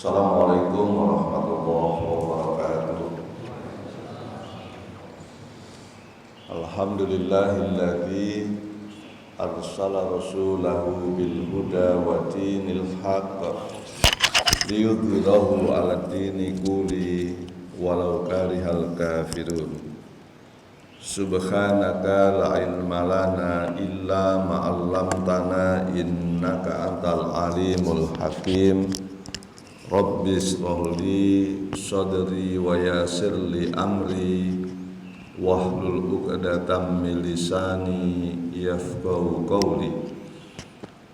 Assalamualaikum warahmatullahi wabarakatuh. Alhamdulillahilladzi arsala rasulahu bil huda wa dinil haqq liyudhhirahu 'ala dini kulli walau karihal kafirun. Subhanaka la ilma lana illa ma 'allamtana innaka antal alimul hakim. Rabbi shrah li sadri wa yassir li amri wahlul 'uqdatam min lisani yafqahu qawli.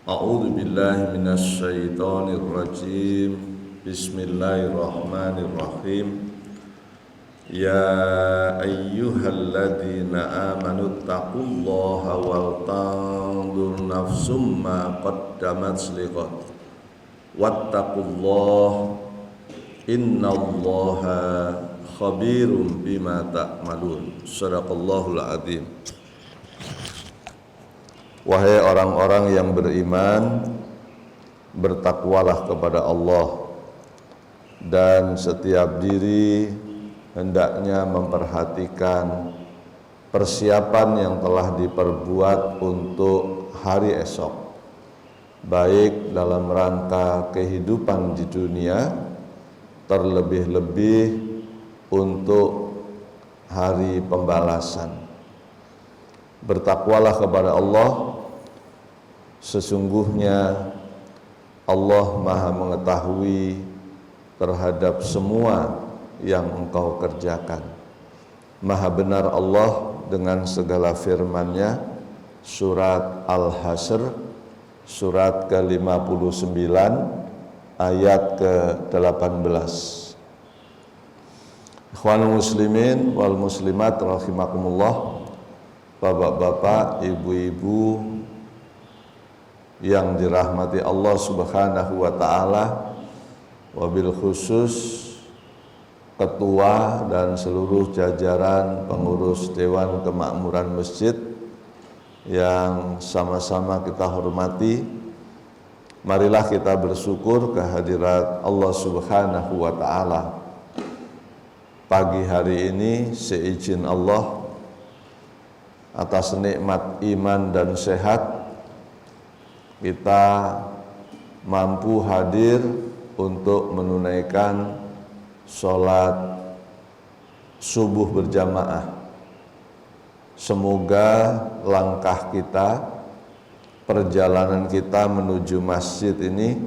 A'udzu billahi minasy syaithanir rajim. Bismillahirrahmanirrahim. Ya ayyuhalladzina amanu taqullaha wal tanzur nafsum ma qaddamat liqad wattaqullah innallaha khabirum bima ta'malun. Shadaqallahul adzim. Wahai orang-orang yang beriman, bertakwalah kepada Allah, dan setiap diri hendaknya memperhatikan persiapan yang telah diperbuat untuk hari esok, baik dalam rangka kehidupan di dunia, terlebih-lebih untuk hari pembalasan. Bertakwalah kepada Allah, sesungguhnya Allah Maha mengetahui terhadap semua yang engkau kerjakan. Maha benar Allah dengan segala firman-Nya. Surat Al-Hasyr surat ke-59 ayat ke-18. Ikhwanul muslimin wal muslimat rahimakumullah, bapak-bapak, ibu-ibu yang dirahmati Allah Subhanahu wa taala, wabil khusus ketua dan seluruh jajaran pengurus Dewan Kemakmuran Masjid yang sama-sama kita hormati. Marilah kita bersyukur kehadirat Allah Subhanahu wa taala. Pagi hari ini seizin Allah, atas nikmat iman dan sehat, kita mampu hadir untuk menunaikan sholat subuh berjamaah. Semoga langkah kita, perjalanan kita menuju masjid ini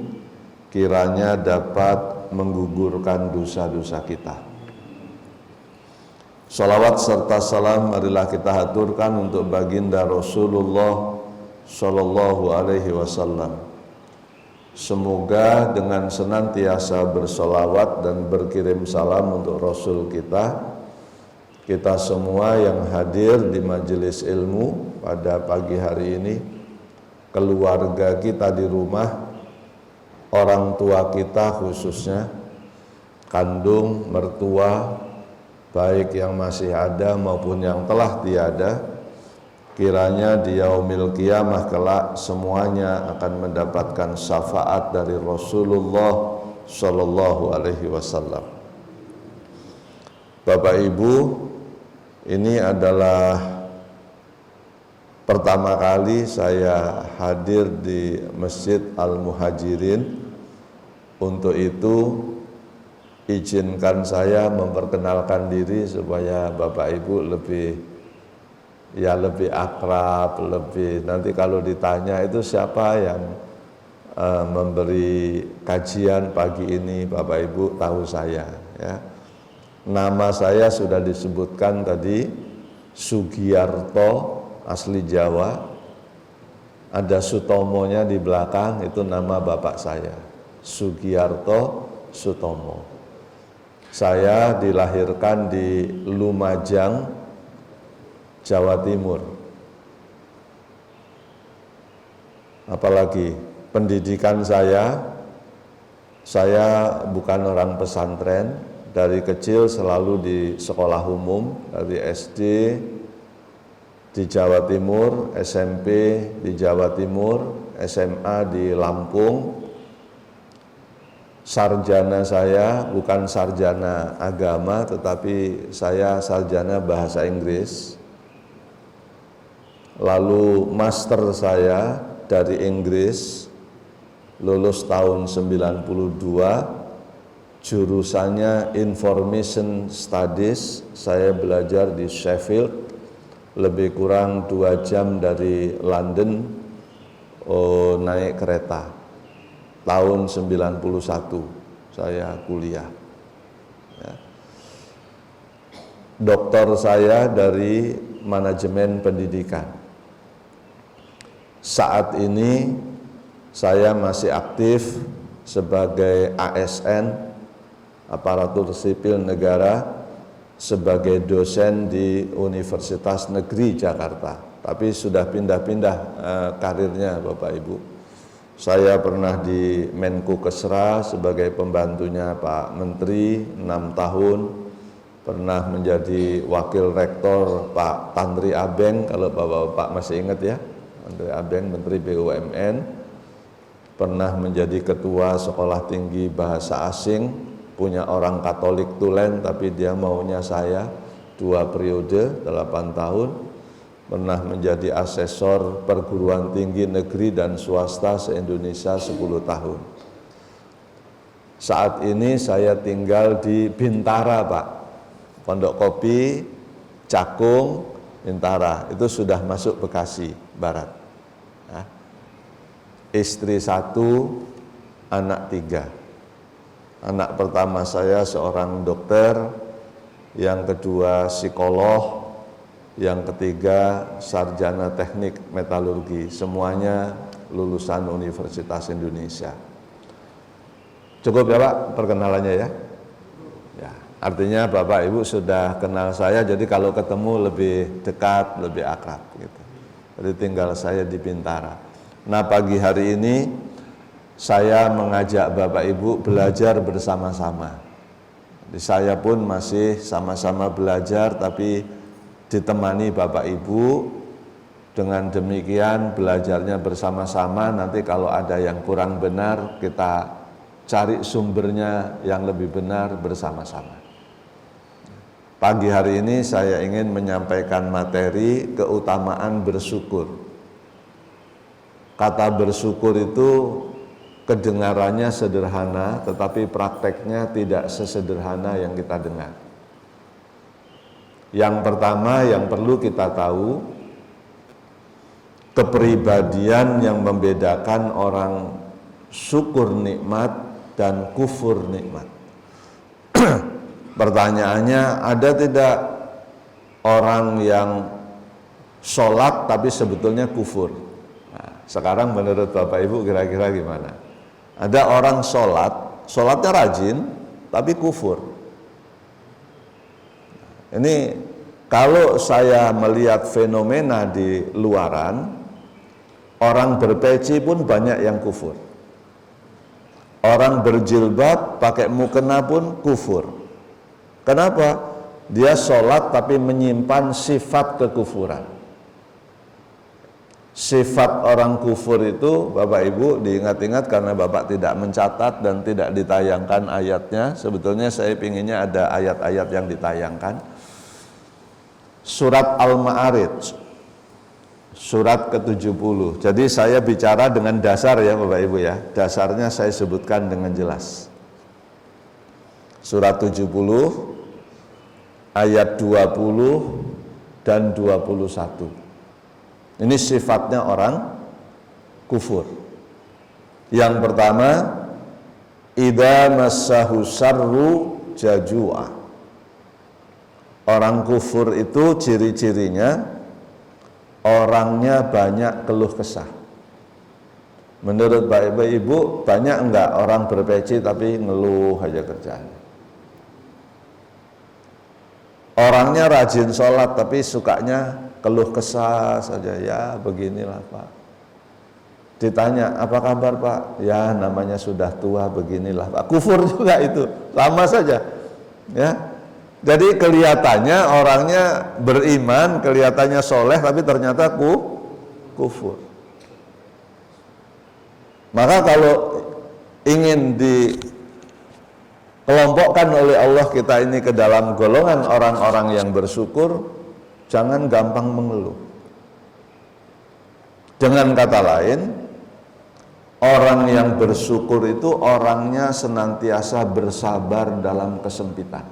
kiranya dapat menggugurkan dosa-dosa kita. Salawat serta salam marilah kita haturkan untuk baginda Rasulullah Sallallahu Alaihi Wasallam. Semoga dengan senantiasa bersolawat dan berkirim salam untuk Rasul kita semua yang hadir di majelis ilmu pada pagi hari ini, keluarga kita di rumah, orang tua kita khususnya, kandung, mertua, baik yang masih ada maupun yang telah tiada, kiranya di yaumil qiyamah kelak semuanya akan mendapatkan syafaat dari Rasulullah Sallallahu Alaihi Wasallam. Bapak Ibu, ini adalah pertama kali saya hadir di Masjid Al-Muhajirin. Untuk itu izinkan saya memperkenalkan diri supaya Bapak Ibu lebih akrab, nanti kalau ditanya itu siapa yang memberi kajian pagi ini, Bapak Ibu tahu saya, ya. Nama saya sudah disebutkan tadi, Sugiyarto, asli Jawa. Ada Sutomonya di belakang, itu nama bapak saya, Sugiyarto Sutomo. Saya dilahirkan di Lumajang, Jawa Timur. Apalagi pendidikan saya bukan orang pesantren. Dari kecil selalu di sekolah umum, dari SD di Jawa Timur, SMP di Jawa Timur, SMA di Lampung, sarjana saya bukan sarjana agama, tetapi saya sarjana bahasa Inggris. Lalu master saya dari Inggris, lulus tahun 92, jurusannya Information Studies. Saya belajar di Sheffield, lebih kurang 2 jam dari London, naik kereta. Tahun 91 saya kuliah. Ya. Doktor saya dari manajemen pendidikan. Saat ini saya masih aktif sebagai ASN, aparatur sipil negara, sebagai dosen di Universitas Negeri Jakarta. Tapi sudah pindah-pindah karirnya Bapak Ibu. Saya pernah di Menkukesra sebagai pembantunya Pak Menteri 6 tahun, pernah menjadi wakil rektor Pak Tantri Abeng, kalau Bapak-Bapak masih ingat ya, Tantri Abeng, Menteri BUMN, pernah menjadi ketua Sekolah Tinggi Bahasa Asing, punya orang Katolik tulen, tapi dia maunya saya 2 periode, 8 tahun, pernah menjadi asesor perguruan tinggi negeri dan swasta se-Indonesia 10 tahun. Saat ini saya tinggal di Bintara Pak, Pondok Kopi, Cakung, Bintara, itu sudah masuk Bekasi Barat. Ya. Istri 1, anak 3. Anak pertama saya seorang dokter, yang kedua psikolog, yang ketiga sarjana teknik metalurgi, semuanya lulusan Universitas Indonesia. Cukup ya Pak perkenalannya ya? Ya, artinya Bapak Ibu sudah kenal saya, jadi kalau ketemu lebih dekat, lebih akrab gitu. Jadi tinggal saya di Bintara. Nah, pagi hari ini saya mengajak Bapak Ibu belajar bersama-sama. Jadi saya pun masih sama-sama belajar, tapi ditemani Bapak Ibu. Dengan demikian belajarnya bersama-sama, nanti kalau ada yang kurang benar kita cari sumbernya yang lebih benar bersama-sama. Pagi hari ini saya ingin menyampaikan materi keutamaan bersyukur. Kata bersyukur itu kedengarannya sederhana, tetapi prakteknya tidak sesederhana yang kita dengar. Yang pertama yang perlu kita tahu, kepribadian yang membedakan orang syukur nikmat dan kufur nikmat. Pertanyaannya, ada tidak orang yang sholat tapi sebetulnya kufur? Nah, sekarang menurut Bapak Ibu kira-kira gimana? Ada orang sholatnya rajin tapi kufur. Ini kalau saya melihat fenomena di luaran, orang berpeci pun banyak yang kufur. Orang berjilbab pakai mukena pun kufur. Kenapa? Dia sholat tapi menyimpan sifat kekufuran. Sifat orang kufur itu Bapak Ibu diingat-ingat, karena Bapak tidak mencatat dan tidak ditayangkan ayatnya. Sebetulnya saya pinginnya ada ayat-ayat yang ditayangkan. Surat Al-Ma'arij, surat ke-70. Jadi saya bicara dengan dasar ya Bapak Ibu ya. Dasarnya saya sebutkan dengan jelas. Surat 70 ayat 20 dan 21. Ini sifatnya orang kufur. Yang pertama, idza massahu syarru jazua. Orang kufur itu ciri-cirinya orangnya banyak keluh kesah. Menurut Bapak Ibu, banyak enggak orang berpeci tapi ngeluh aja kerjaan? Orangnya rajin sholat tapi sukanya keluh kesah saja, ya beginilah Pak. Ditanya, apa kabar Pak? Ya namanya sudah tua, beginilah Pak. Kufur juga itu, sama saja ya. Jadi kelihatannya orangnya beriman, kelihatannya soleh, tapi ternyata kufur. Maka kalau ingin kelompokkan oleh Allah kita ini ke dalam golongan orang-orang yang bersyukur, jangan gampang mengeluh. Dengan kata lain, orang yang bersyukur itu orangnya senantiasa bersabar dalam kesempitan.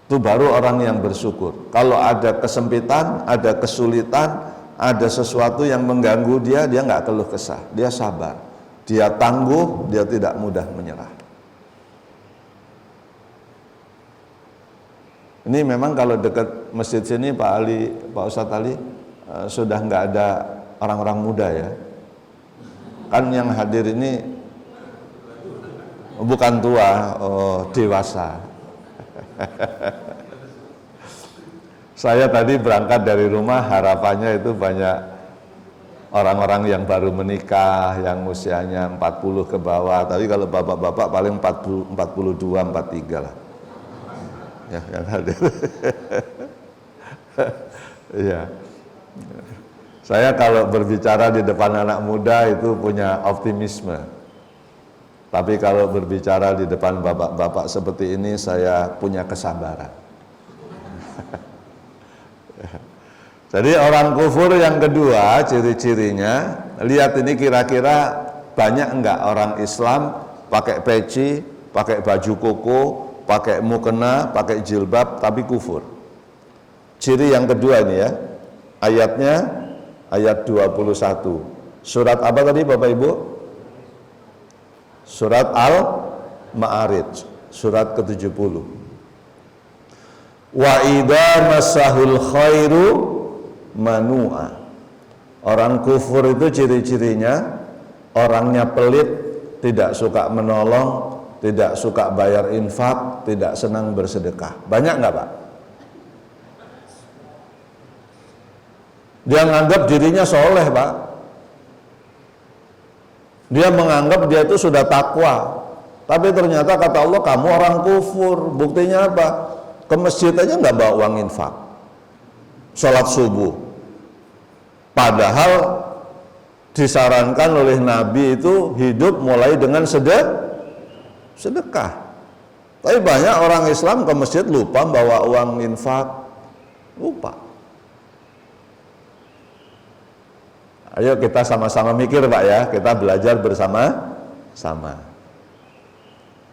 Itu baru orang yang bersyukur. Kalau ada kesempitan, ada kesulitan, ada sesuatu yang mengganggu dia nggak keluh kesah, dia sabar, dia tangguh, dia tidak mudah menyerah. Ini memang kalau dekat masjid sini Pak Ali, Pak Ustadz Ali, sudah nggak ada orang-orang muda ya. Kan yang hadir ini bukan tua, dewasa. Saya tadi berangkat dari rumah, harapannya itu banyak orang-orang yang baru menikah, yang usianya 40 ke bawah. Tapi kalau bapak-bapak paling 40, 42, 43 lah. Ya, yang hadir. Iya. Saya kalau berbicara di depan anak muda itu punya optimisme. Tapi kalau berbicara di depan bapak-bapak seperti ini, saya punya kesabaran. Jadi orang kufur yang kedua, ciri-cirinya, lihat ini kira-kira banyak enggak orang Islam pakai peci, pakai baju koko, pakai mukena, pakai jilbab, tapi kufur. Ciri yang kedua ini ya, ayatnya ayat 21. Surat apa tadi Bapak Ibu? Surat Al-Ma'arij, surat ke-70. Wa idza massahul khairu manu'a. Orang kufur itu ciri-cirinya orangnya pelit, tidak suka menolong, tidak suka bayar infak, tidak senang bersedekah. Banyak nggak Pak? Dia menganggap dirinya soleh Pak. Dia menganggap dia itu sudah takwa. Tapi ternyata kata Allah, kamu orang kufur. Buktinya apa? Ke masjid aja nggak bawa uang infak, sholat subuh. Padahal disarankan oleh Nabi itu hidup mulai dengan sedekah. Tapi banyak orang Islam ke masjid lupa bawa uang infak, lupa. Ayo kita sama-sama mikir Pak ya, kita belajar bersama-sama.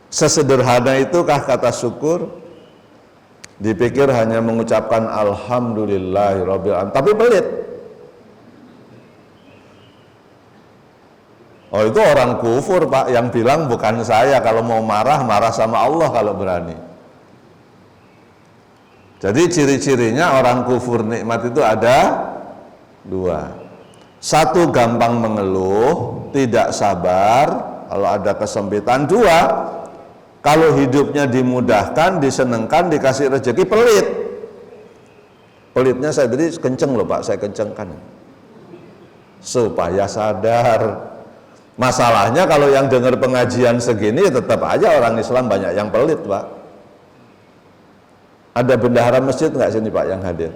Sesederhana itukah kata syukur? Dipikir hanya mengucapkan alhamdulillahirabbil alamin, tapi pelit. Oh itu orang kufur Pak, yang bilang bukan saya, kalau mau marah sama Allah kalau berani. Jadi ciri-cirinya orang kufur nikmat itu ada dua. Satu, gampang mengeluh, tidak sabar kalau ada kesempitan. Dua, kalau hidupnya dimudahkan, disenengkan, dikasih rezeki, pelit. Pelitnya saya tadi kenceng loh Pak, saya kencengkan supaya sadar. Masalahnya kalau yang dengar pengajian segini tetap aja orang Islam banyak yang pelit Pak. Ada bendahara masjid nggak sini Pak yang hadir?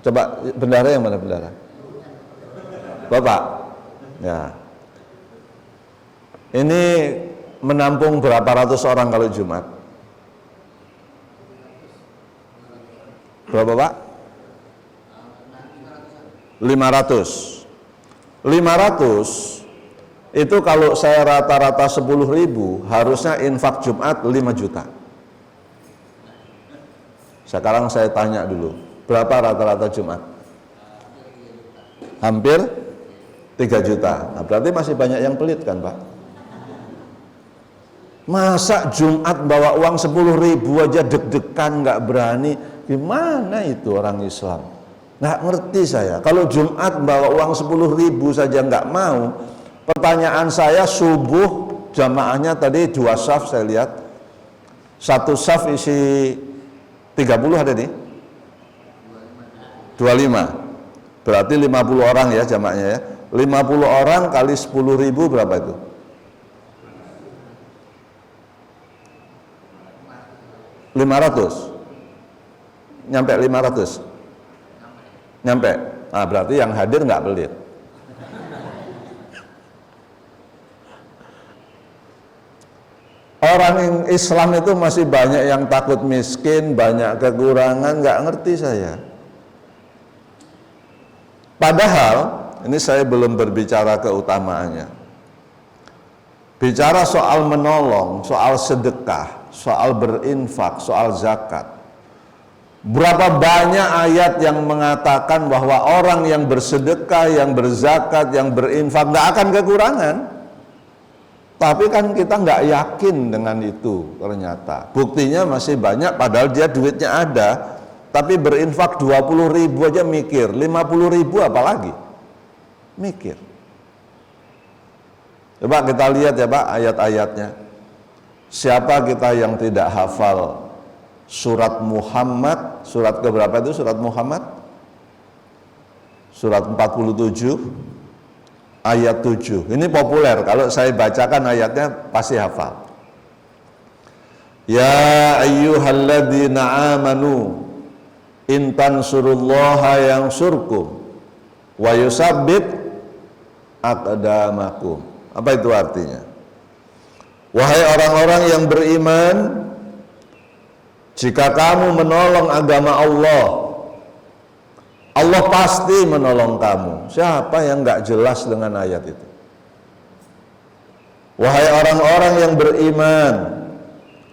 Coba bendahara yang mana bendahara? Bapak? Ya. Ini menampung berapa ratus orang kalau Jumat? Berapa Pak? 500. 500 itu kalau saya rata-rata 10.000, harusnya infak Jumat 5 juta. Sekarang saya tanya dulu, berapa rata-rata Jumat? Hampir 3 juta. Nah, berarti masih banyak yang pelit kan Pak? Masa Jumat bawa uang 10.000 aja deg-degan, nggak berani? Gimana itu orang Islam? Nggak ngerti saya. Kalau Jumat bawa uang 10.000 saja nggak mau. Pertanyaan saya, subuh jamaahnya tadi 2 saf saya lihat. 1 saf isi 30 ada nih? 25. Berarti 50 orang ya jamaahnya ya. 50 orang kali 10.000 berapa itu? $500. Nyampe 500. Nyampe. Nah, berarti yang hadir nggak pelit. orang Islam itu masih banyak yang takut miskin, banyak kekurangan, nggak ngerti saya. Padahal, ini saya belum berbicara keutamaannya. Bicara soal menolong, soal sedekah, soal berinfak, soal zakat. Berapa banyak ayat yang mengatakan bahwa orang yang bersedekah, yang berzakat, yang berinfak nggak akan kekurangan. Tapi kan kita nggak yakin dengan itu ternyata. Buktinya masih banyak padahal dia duitnya ada. Tapi berinfak 20.000 aja mikir, 50.000 apalagi mikir. Coba kita lihat ya Pak ayat-ayatnya. Siapa kita yang tidak hafal surat Muhammad, surat keberapa itu surat Muhammad? Surat 47 ayat 7. Ini populer, kalau saya bacakan ayatnya pasti hafal. Ya ayyuhalladzina amanu in tansurullaha yansurkum wa yusabbit aqdamakum. Apa itu artinya? Wahai orang-orang yang beriman, jika kamu menolong agama Allah, Allah pasti menolong kamu. Siapa yang nggak jelas dengan ayat itu? Wahai orang-orang yang beriman,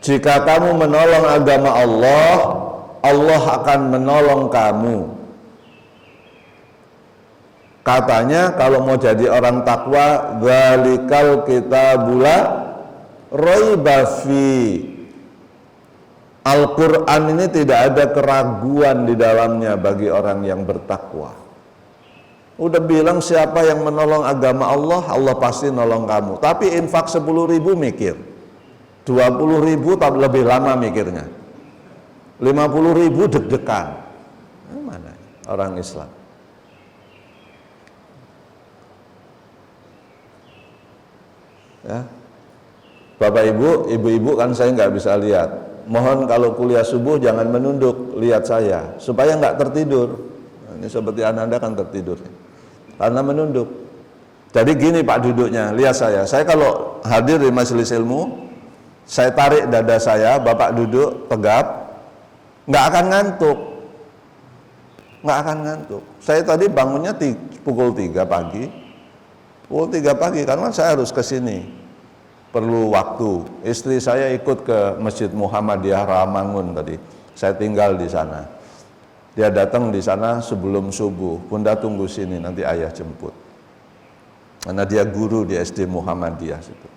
jika kamu menolong agama Allah, Allah akan menolong kamu. Katanya kalau mau jadi orang takwa, dzalikal kitabul la raiba fi. Al-Quran ini tidak ada keraguan di dalamnya bagi orang yang bertakwa. Udah bilang siapa yang menolong agama Allah, Allah pasti nolong kamu. Tapi infak 10.000 mikir, 20.000 tapi lebih lama mikirnya, 50.000 deg-degan. Mana orang Islam? Ya, Bapak Ibu, ibu-ibu kan saya nggak bisa lihat. Mohon kalau kuliah subuh jangan menunduk, lihat saya supaya nggak tertidur. Nah, ini seperti Anda kan tertidur karena menunduk. Jadi gini Pak duduknya, lihat saya. Saya kalau hadir di majelis ilmu, saya tarik dada saya, Bapak duduk tegap, nggak akan ngantuk, nggak akan ngantuk. Saya tadi bangunnya pukul 3 pagi, karena saya harus ke sini. Perlu waktu. Istri saya ikut ke Masjid Muhammadiyah Rawamangun tadi. Saya tinggal di sana. Dia datang di sana sebelum subuh. Bunda tunggu sini, nanti ayah jemput. Karena dia guru di SD Muhammadiyah situ.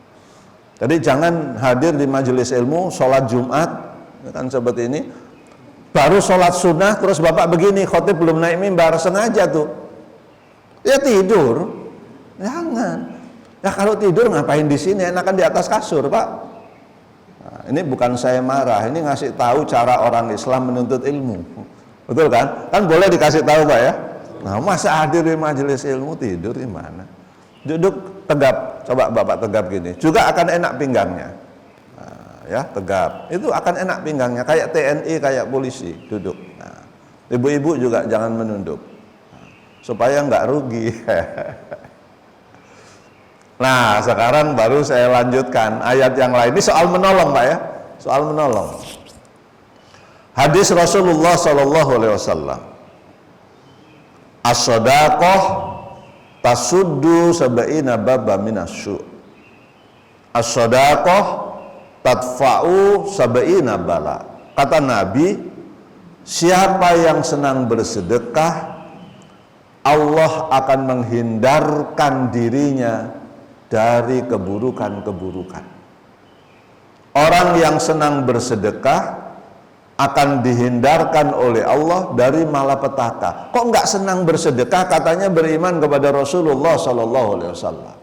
Jadi jangan hadir di majelis ilmu, sholat Jumat kan seperti ini. Baru sholat sunnah, terus Bapak begini, khotib belum naik mimbar, sengaja tuh. Ya tidur. Jangan. Ya kalau tidur ngapain di sini? Enakan di atas kasur, Pak. Nah, ini bukan saya marah, ini ngasih tahu cara orang Islam menuntut ilmu. Betul kan? Kan boleh dikasih tahu, Pak ya. Nah, masa hadir di majelis ilmu tidur di mana? Duduk tegap, coba Bapak tegap gini. Juga akan enak pinggangnya. Nah, ya, tegap. Itu akan enak pinggangnya, kayak TNI, kayak polisi, duduk. Nah, ibu-ibu juga jangan menunduk. Nah, supaya nggak rugi. Nah, sekarang baru saya lanjutkan ayat yang lain. Ini soal menolong, Pak ya. Soal menolong. Hadis Rasulullah sallallahu alaihi wasallam. As-shadaqah tasuddu sab'ina baba minasy. As-shadaqah tadfa'u sab'ina bala. Kata Nabi, siapa yang senang bersedekah, Allah akan menghindarkan dirinya dari keburukan-keburukan. Orang yang senang bersedekah akan dihindarkan oleh Allah dari malapetaka. Kok nggak senang bersedekah? Katanya beriman kepada Rasulullah Sallallahu Alaihi Wasallam.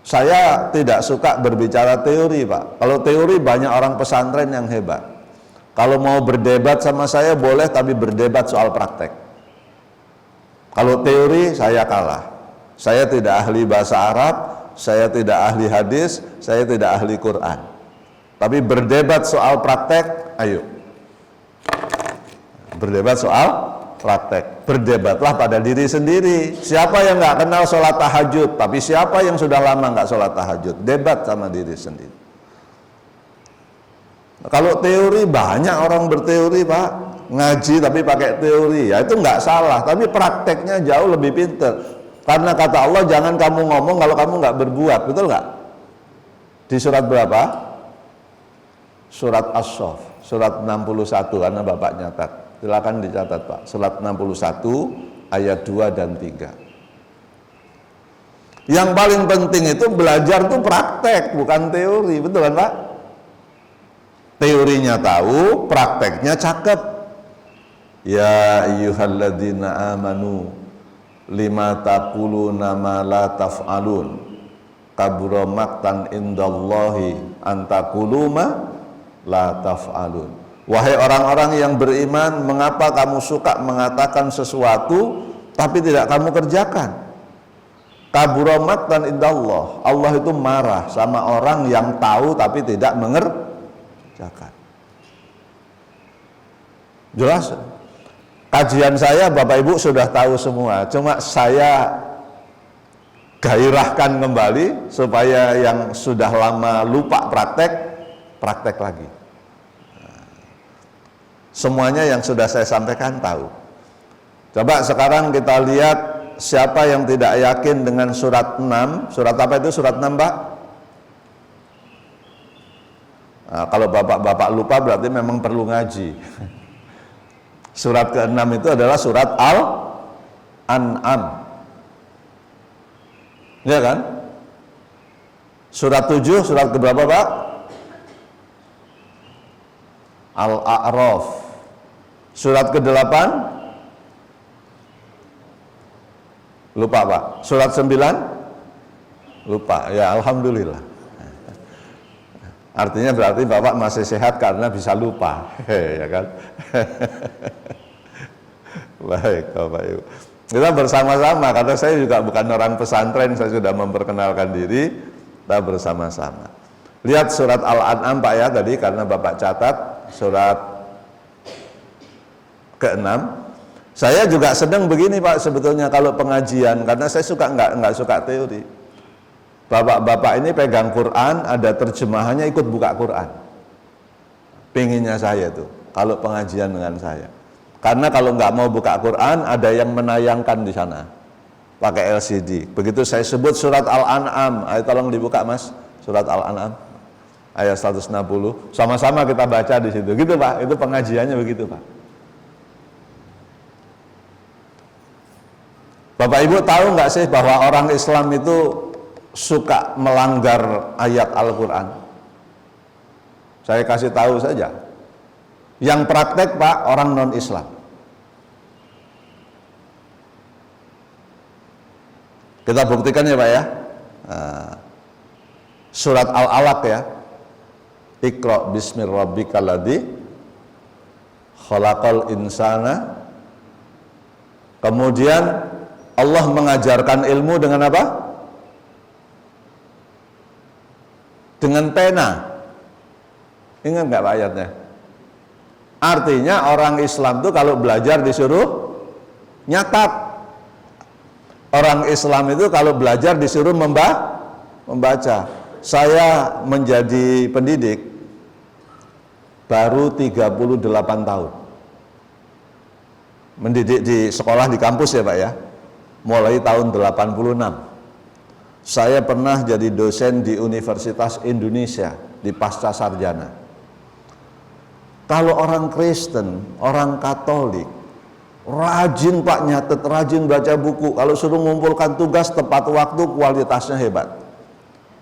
Saya tidak suka berbicara teori, Pak. Kalau teori banyak orang pesantren yang hebat. Kalau mau berdebat sama saya boleh, tapi berdebat soal praktek. Kalau teori saya kalah. Saya tidak ahli bahasa Arab, saya tidak ahli hadis, saya tidak ahli Quran. Tapi berdebat soal praktek, ayo. Berdebat soal praktek. Berdebatlah pada diri sendiri. Siapa yang nggak kenal sholat tahajud, tapi siapa yang sudah lama nggak sholat tahajud? Debat sama diri sendiri. Kalau teori, banyak orang berteori Pak, ngaji tapi pakai teori, ya itu nggak salah, tapi prakteknya jauh lebih pintar. Karena kata Allah, jangan kamu ngomong kalau kamu nggak berbuat, betul nggak? Di surat berapa? Surat As-Saff, surat 61, karena Bapak nyatat. Silakan dicatat Pak, surat 61 ayat 2 dan 3. Yang paling penting itu belajar tuh praktek, bukan teori, betul kan Pak? Teorinya tahu, prakteknya cakep. Ya ayyuhalladzina amanu lima taquluna ma la taf'alun kabura maqtan indallahi antaqulu ma la taf'alun. Wahai orang-orang yang beriman, mengapa kamu suka mengatakan sesuatu tapi tidak kamu kerjakan? Kabura maqtan indallah. Allah itu marah sama orang yang tahu tapi tidak mengerjakan. Jelas? Kajian saya Bapak Ibu sudah tahu semua, cuma saya gairahkan kembali supaya yang sudah lama lupa praktek lagi. Semuanya yang sudah saya sampaikan tahu. Coba sekarang kita lihat siapa yang tidak yakin dengan surat 6. Surat apa itu surat 6 Pak? Nah, kalau Bapak-Bapak lupa berarti memang perlu ngaji. Surat ke-6 itu adalah surat Al-An'am. Ya kan? Surat 7, surat keberapa Pak? Al-A'raf. Surat ke-8? Lupa Pak. Surat 9? Lupa. Ya alhamdulillah. Artinya berarti Bapak masih sehat karena bisa lupa. Ya kan? Baik Bapak Ibu. Kita bersama-sama, karena saya juga bukan orang pesantren, saya sudah memperkenalkan diri. Kita bersama-sama. Lihat surat Al-An'am Pak ya tadi, karena Bapak catat surat ke-6. Saya juga sedang begini Pak sebetulnya kalau pengajian, karena saya suka nggak suka teori. Bapak-bapak ini pegang Quran, ada terjemahannya, ikut buka Quran. Pinginnya saya tuh kalau pengajian dengan saya. Karena kalau nggak mau buka Quran, ada yang menayangkan di sana pakai LCD. Begitu saya sebut surat Al-An'am, ayo tolong dibuka Mas, surat Al-An'am ayat 160. Sama-sama kita baca di situ. Gitu Pak, itu pengajiannya begitu Pak. Bapak Ibu tahu nggak sih bahwa orang Islam itu suka melanggar ayat Al-Quran? Saya kasih tahu saja. Yang praktek Pak, orang non-Islam. Kita buktikan ya Pak ya. Surat Al-Alaq ya. Iqra bismi rabbikal ladzi khalaqal insana. Kemudian Allah mengajarkan ilmu dengan apa? Dengan pena. Ingat nggak Pak ayatnya? Artinya orang Islam itu kalau belajar disuruh nyatat. Orang Islam itu kalau belajar disuruh membaca. Saya menjadi pendidik baru 38 tahun. Mendidik di sekolah di kampus ya Pak ya. Mulai tahun 86. Saya pernah jadi dosen di Universitas Indonesia di pasca sarjana. Kalau orang Kristen, orang Katolik, rajin Pak nyatet, rajin baca buku. Kalau suruh mengumpulkan tugas tepat waktu, kualitasnya hebat.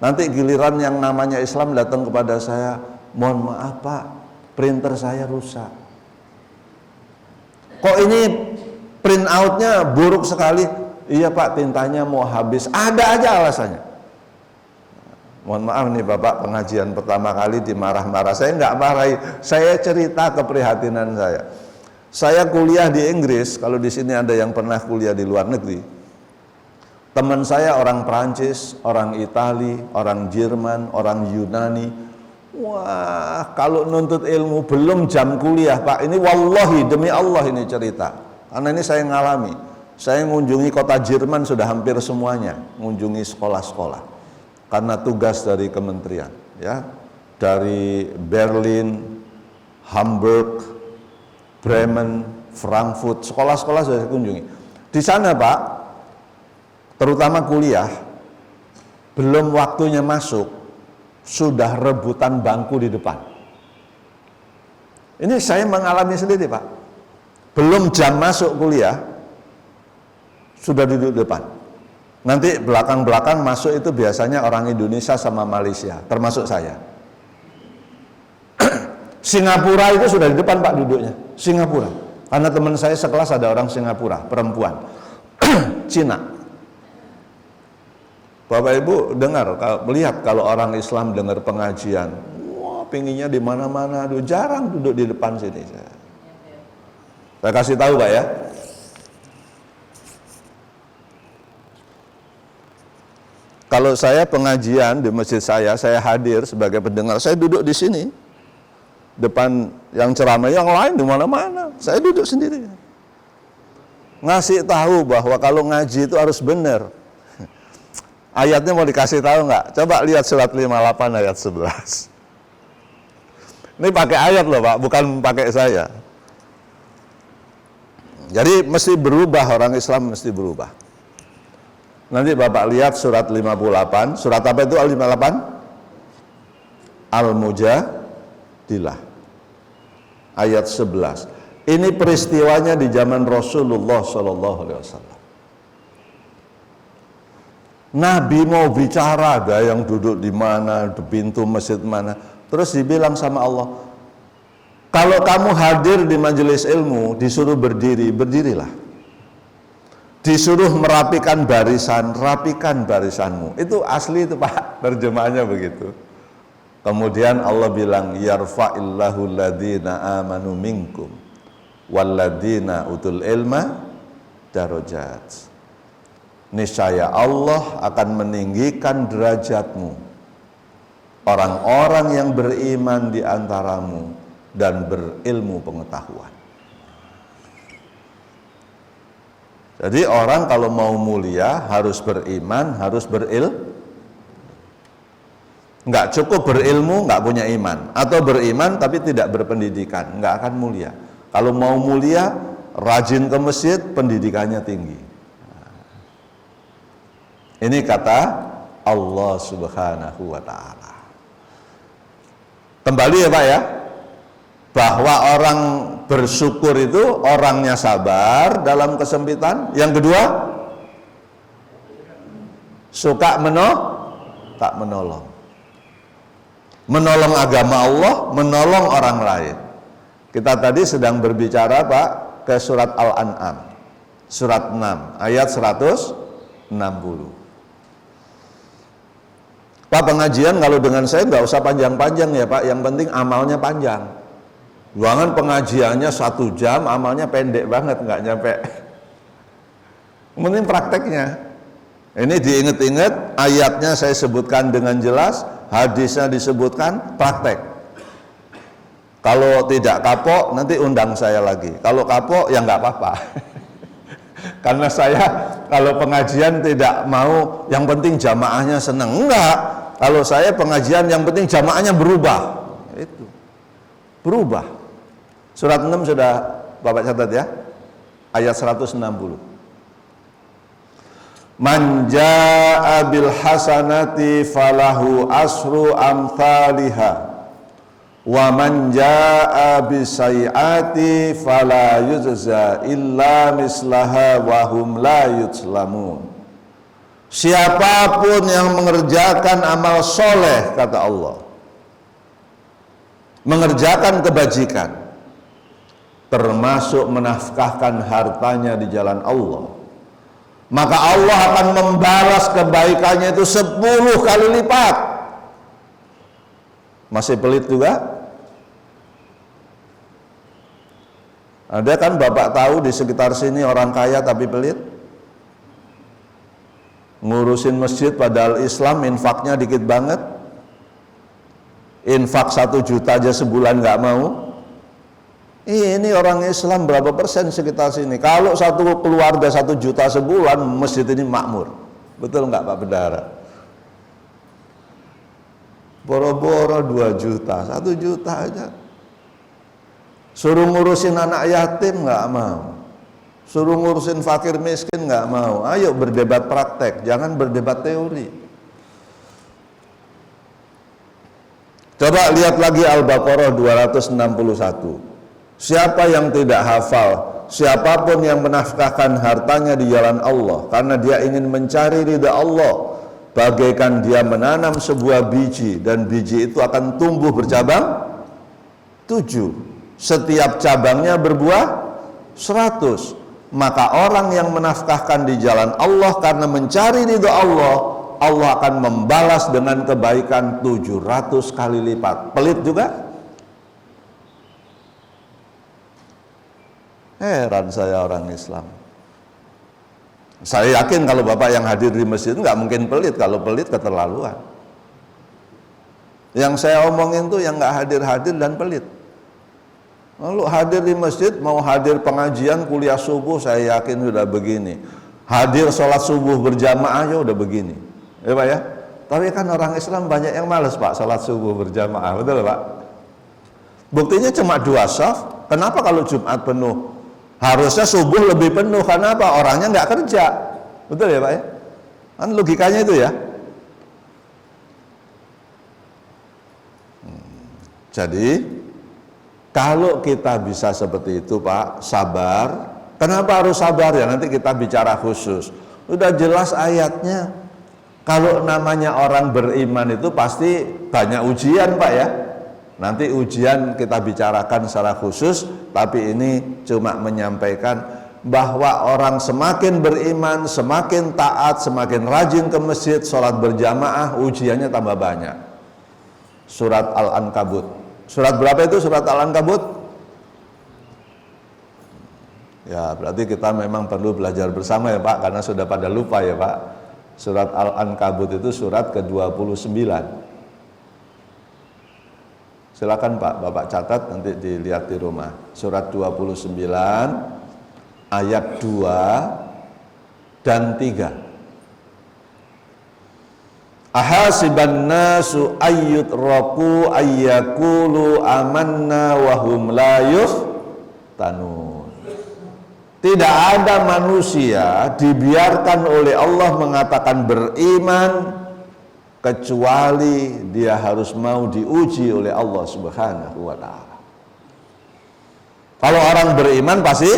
Nanti giliran yang namanya Islam datang kepada saya, mohon maaf Pak, printer saya rusak. Kok ini print outnya buruk sekali? Iya Pak, tintanya mau habis. Ada aja alasannya. Mohon maaf nih Bapak, pengajian pertama kali dimarah-marah. Saya nggak marahi, saya cerita keprihatinan saya. Saya kuliah di Inggris, kalau di sini ada yang pernah kuliah di luar negeri. Teman saya orang Prancis, orang Itali, orang Jerman, orang Yunani. Wah, kalau nuntut ilmu belum jam kuliah Pak, ini wallahi demi Allah ini cerita. Karena ini saya ngalami. Saya mengunjungi kota Jerman sudah hampir semuanya, mengunjungi sekolah-sekolah. Karena tugas dari kementerian, ya. Dari Berlin, Hamburg, Bremen, Frankfurt, sekolah-sekolah sudah saya kunjungi. Di sana, Pak, terutama kuliah, belum waktunya masuk, sudah rebutan bangku di depan. Ini saya mengalami sendiri, Pak. Belum jam masuk kuliah, sudah duduk depan. Nanti belakang-belakang masuk itu biasanya orang Indonesia sama Malaysia, termasuk saya. Singapura itu sudah di depan, Pak, duduknya. Singapura. Karena teman saya sekelas ada orang Singapura, perempuan. Cina. Bapak Ibu dengar, melihat kalau orang Islam dengar pengajian, wah, pinginnya di mana-mana, jarang duduk di depan sini. Saya kasih tahu, Pak, ya. Kalau saya pengajian di masjid saya hadir sebagai pendengar, saya duduk di sini. Depan yang ceramah, yang lain di mana-mana. Saya duduk sendiri. Ngasih tahu bahwa kalau ngaji itu harus benar. Ayatnya mau dikasih tahu nggak? Coba lihat surat 58 ayat 11. Ini pakai ayat loh, Pak, bukan pakai saya. Jadi mesti berubah, orang Islam mesti berubah. Nanti Bapak lihat surat 58, surat apa itu Al-58? Al-Mujadilah, ayat 11. Ini peristiwanya di zaman Rasulullah SAW. Nabi mau bicara, ada yang duduk di mana, di pintu masjid mana, terus dibilang sama Allah, kalau kamu hadir di majelis ilmu, disuruh berdiri, berdirilah. Disuruh merapikan barisan, rapikan barisanmu. Itu asli itu, Pak, terjemahannya begitu. Kemudian Allah bilang, yarfa'illahu alladhina amanu minkum walladhina utul ilma darajat. Niscaya Allah akan meninggikan derajatmu, orang-orang yang beriman di antaramu dan berilmu pengetahuan. Jadi orang kalau mau mulia harus beriman, harus nggak cukup berilmu, nggak punya iman, atau beriman tapi tidak berpendidikan, nggak akan mulia. Kalau mau mulia, rajin ke masjid, pendidikannya tinggi. Ini kata Allah Subhanahu wa Ta'ala. Kembali ya, Pak, ya, bahwa orang bersyukur itu orangnya sabar dalam kesempitan. Yang kedua, suka menolong. Menolong agama Allah, menolong orang lain. Kita tadi sedang berbicara, Pak, ke surat Al-An'am, surat 6, ayat 160. Pak, pengajian kalau dengan saya nggak usah panjang-panjang ya, Pak, yang penting amalnya panjang. Jangan pengajiannya 1 jam, amalnya pendek banget, nggak nyampe. Mending prakteknya. Ini diingat-ingat, ayatnya saya sebutkan dengan jelas, hadisnya disebutkan, praktek. Kalau tidak kapok, nanti undang saya lagi. Kalau kapok, ya nggak apa-apa. Karena saya kalau pengajian tidak mau, yang penting jamaahnya senang. Enggak. Kalau saya pengajian yang penting jamaahnya berubah. Itu. Berubah. Surat 6 sudah Bapak catat ya. Ayat 160. Man jaa'a bil hasanati falahu asru amthaliha wa man jaa'a bis sayyi'ati fala yujza illa mislaha wa hum la yuzlamun. Siapapun yang mengerjakan amal soleh, kata Allah, mengerjakan kebajikan, termasuk menafkahkan hartanya di jalan Allah, maka Allah akan membalas kebaikannya itu 10 kali lipat. Masih pelit juga? Ada kan Bapak tahu di sekitar sini orang kaya tapi pelit? Ngurusin masjid padahal Islam infaknya dikit banget. Infak 1 juta aja sebulan nggak mau. Ini orang Islam berapa persen sekitar sini? Kalau satu keluarga 1 juta sebulan, masjid ini makmur. Betul nggak Pak Bendahara? Boro-boro 2 juta, 1 juta aja. Suruh ngurusin anak yatim nggak mau. Suruh ngurusin fakir miskin nggak mau. Ayo berdebat praktek, jangan berdebat teori. Coba lihat lagi Al-Baqarah 261. Siapa yang tidak hafal, siapapun yang menafkahkan hartanya di jalan Allah karena dia ingin mencari ridha Allah, bagaikan dia menanam sebuah biji, dan biji itu akan tumbuh bercabang 7, setiap cabangnya berbuah 100. Maka orang yang menafkahkan di jalan Allah karena mencari ridha Allah, Allah akan membalas dengan kebaikan 700 kali lipat. Pelit juga? Heran saya orang Islam. Saya yakin kalau Bapak yang hadir di masjid nggak mungkin pelit. Kalau pelit keterlaluan. Yang saya omongin tuh yang nggak hadir-hadir dan pelit. Lalu hadir di masjid, mau hadir pengajian kuliah subuh, saya yakin sudah begini. Hadir sholat subuh berjamaah ya udah begini, ya Pak ya. Tapi kan orang Islam banyak yang males Pak sholat subuh berjamaah, betul Pak? Buktinya cuma 2 shaf. Kenapa kalau Jumat penuh? Harusnya subuh lebih penuh, karena apa? Orangnya nggak kerja, betul ya Pak ya? Kan logikanya itu ya. Jadi kalau kita bisa seperti itu Pak, sabar. Kenapa harus sabar ya? Nanti kita bicara khusus. Udah jelas ayatnya. Kalau namanya orang beriman itu pasti banyak ujian Pak ya. Nanti ujian kita bicarakan secara khusus, tapi ini cuma menyampaikan bahwa orang semakin beriman, semakin taat, semakin rajin ke masjid, sholat berjamaah, ujiannya tambah banyak. Surat Al-Ankabut. Surat berapa itu surat Al-Ankabut? Ya berarti kita memang perlu belajar bersama ya Pak, karena sudah pada lupa ya Pak. Surat Al-Ankabut itu surat ke-29. Silakan Pak, Bapak catat nanti dilihat di rumah. Surat 29 ayat 2 dan 3. Ahasiban nasu ayyutraku ayyakulu amanna wa hum la yuftanun. Tidak ada manusia dibiarkan oleh Allah mengatakan beriman kecuali dia harus mau diuji oleh Allah Subhanahu wa ta'ala. Kalau orang beriman pasti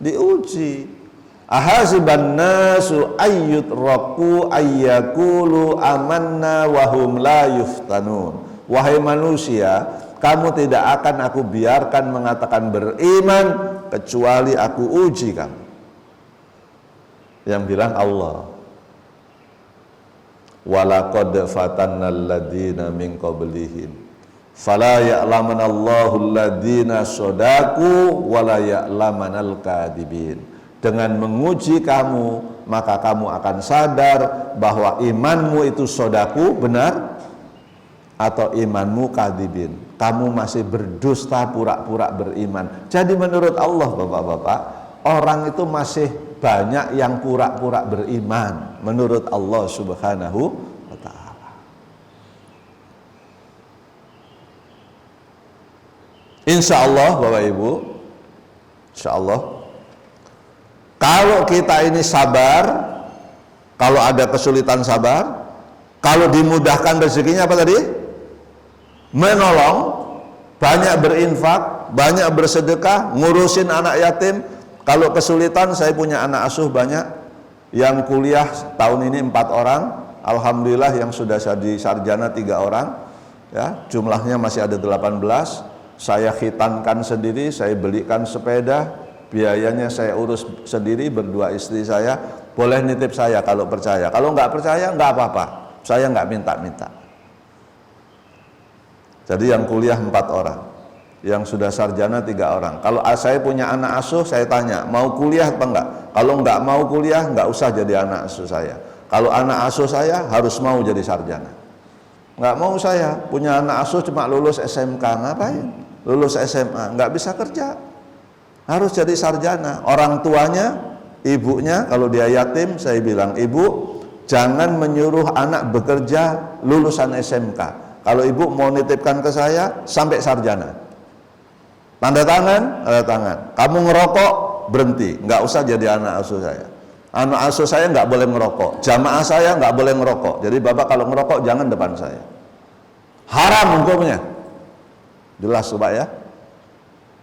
diuji. Ahasiban nasu ayyutraku ayyakulu amanna wa hum la yuftanun. Wahai manusia, kamu tidak akan aku biarkan mengatakan beriman kecuali aku uji kamu. Yang bilang Allah. Walaqad fatannal ladzina min qablihim fala ya'lamanallahu alladzina shadaku wala ya'lamanal kadibin. Dengan menguji kamu, maka kamu akan sadar bahwa imanmu itu sodaku, benar, atau imanmu kadibin. Kamu masih berdusta pura-pura beriman. Jadi menurut Allah Bapak-bapak, orang itu masih banyak yang pura-pura beriman menurut Allah Subhanahu wa ta'ala. Insya Allah Bapak Ibu, insya Allah, kalau kita ini sabar, kalau ada kesulitan sabar, kalau dimudahkan rezekinya apa tadi? Menolong, banyak berinfak, banyak bersedekah, ngurusin anak yatim. Kalau kesulitan, saya punya anak asuh banyak, yang kuliah tahun ini 4 orang, alhamdulillah yang sudah jadi sarjana 3 orang, ya, jumlahnya masih ada 18. Saya khitankan sendiri, saya belikan sepeda, biayanya saya urus sendiri berdua istri saya. Boleh nitip saya kalau percaya, kalau nggak percaya nggak apa-apa, saya nggak minta-minta. Jadi yang kuliah 4 orang, yang sudah sarjana 3 orang. Kalau saya punya anak asuh, saya tanya, mau kuliah apa enggak? Kalau enggak mau kuliah, enggak usah jadi anak asuh saya. Kalau anak asuh saya harus mau jadi sarjana. Enggak mau saya, punya anak asuh cuma lulus SMK, ngapain? lulus SMA, nggak bisa kerja, harus jadi sarjana. Orang tuanya, ibunya, kalau dia yatim, saya bilang, ibu jangan menyuruh anak bekerja lulusan SMK. Kalau ibu mau nitipkan ke saya sampai sarjana, tanda tangan, tanda tangan. Kamu ngerokok, berhenti, nggak usah jadi anak asuh saya. Anak asuh saya nggak boleh ngerokok, jamaah saya nggak boleh ngerokok. Jadi bapak kalau ngerokok jangan depan saya. Haram hukumnya. Jelas Pak ya.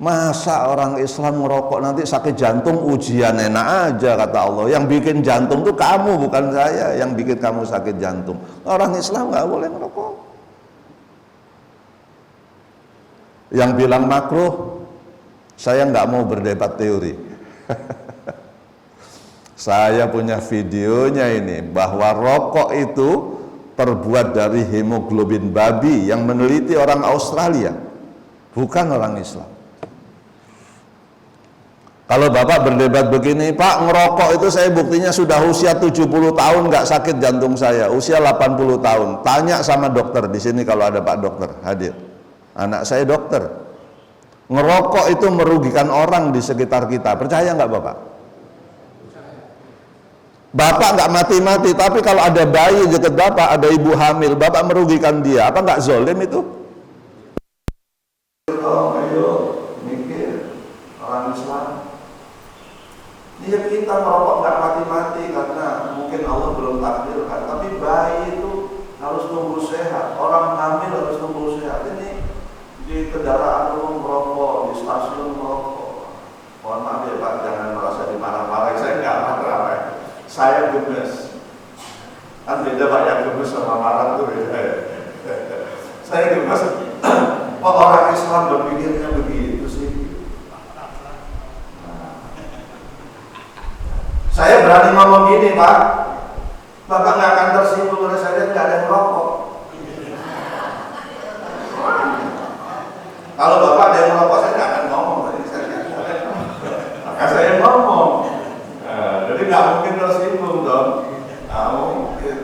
Masa orang Islam ngerokok nanti sakit jantung, ujian enak aja kata Allah. Yang bikin jantung tuh kamu, bukan saya yang bikin kamu sakit jantung. Orang Islam nggak boleh ngerokok. Yang bilang makruh, saya nggak mau berdebat teori. Saya punya videonya ini, bahwa rokok itu terbuat dari hemoglobin babi yang meneliti orang Australia, bukan orang Islam. Kalau bapak berdebat begini, Pak ngerokok itu saya buktinya sudah usia 70 tahun nggak sakit jantung saya, usia 80 tahun. Tanya sama dokter di sini kalau ada Pak dokter hadir. Anak saya dokter. Ngerokok itu merugikan orang di sekitar kita. Percaya nggak bapak? Bapak nggak mati-mati, tapi kalau ada bayi dekat bapak, ada ibu hamil, bapak merugikan dia. Apa nggak zolim itu? Ayo mikir orang Islam. Dia kita merokok nggak mati-mati karena mungkin Allah belum takdirkan, tapi bayi itu harus tumbuh sehat, orang hamil harus tumbuh sehat. Ini di kendaraan umum merokok, di stasiun merokok. Mohon maaf ya Pak, jangan merasa dimarah-marahin. Saya nggak marah, saya gemes. Kan beda Pak, yang gemes sama marah tuh beda. Saya gemes. Kok orang Islam berpikirnya begitu sih? Saya berani ngomong gini Pak, Bapak nggak akan tersinggung oleh saya, nggak ada yang merokok. Kalau Bapak ada yang merokok, saya nggak akan ngomong. Maka saya ngomong. Jadi nggak mungkin tersinggung dong. Nggak mungkin.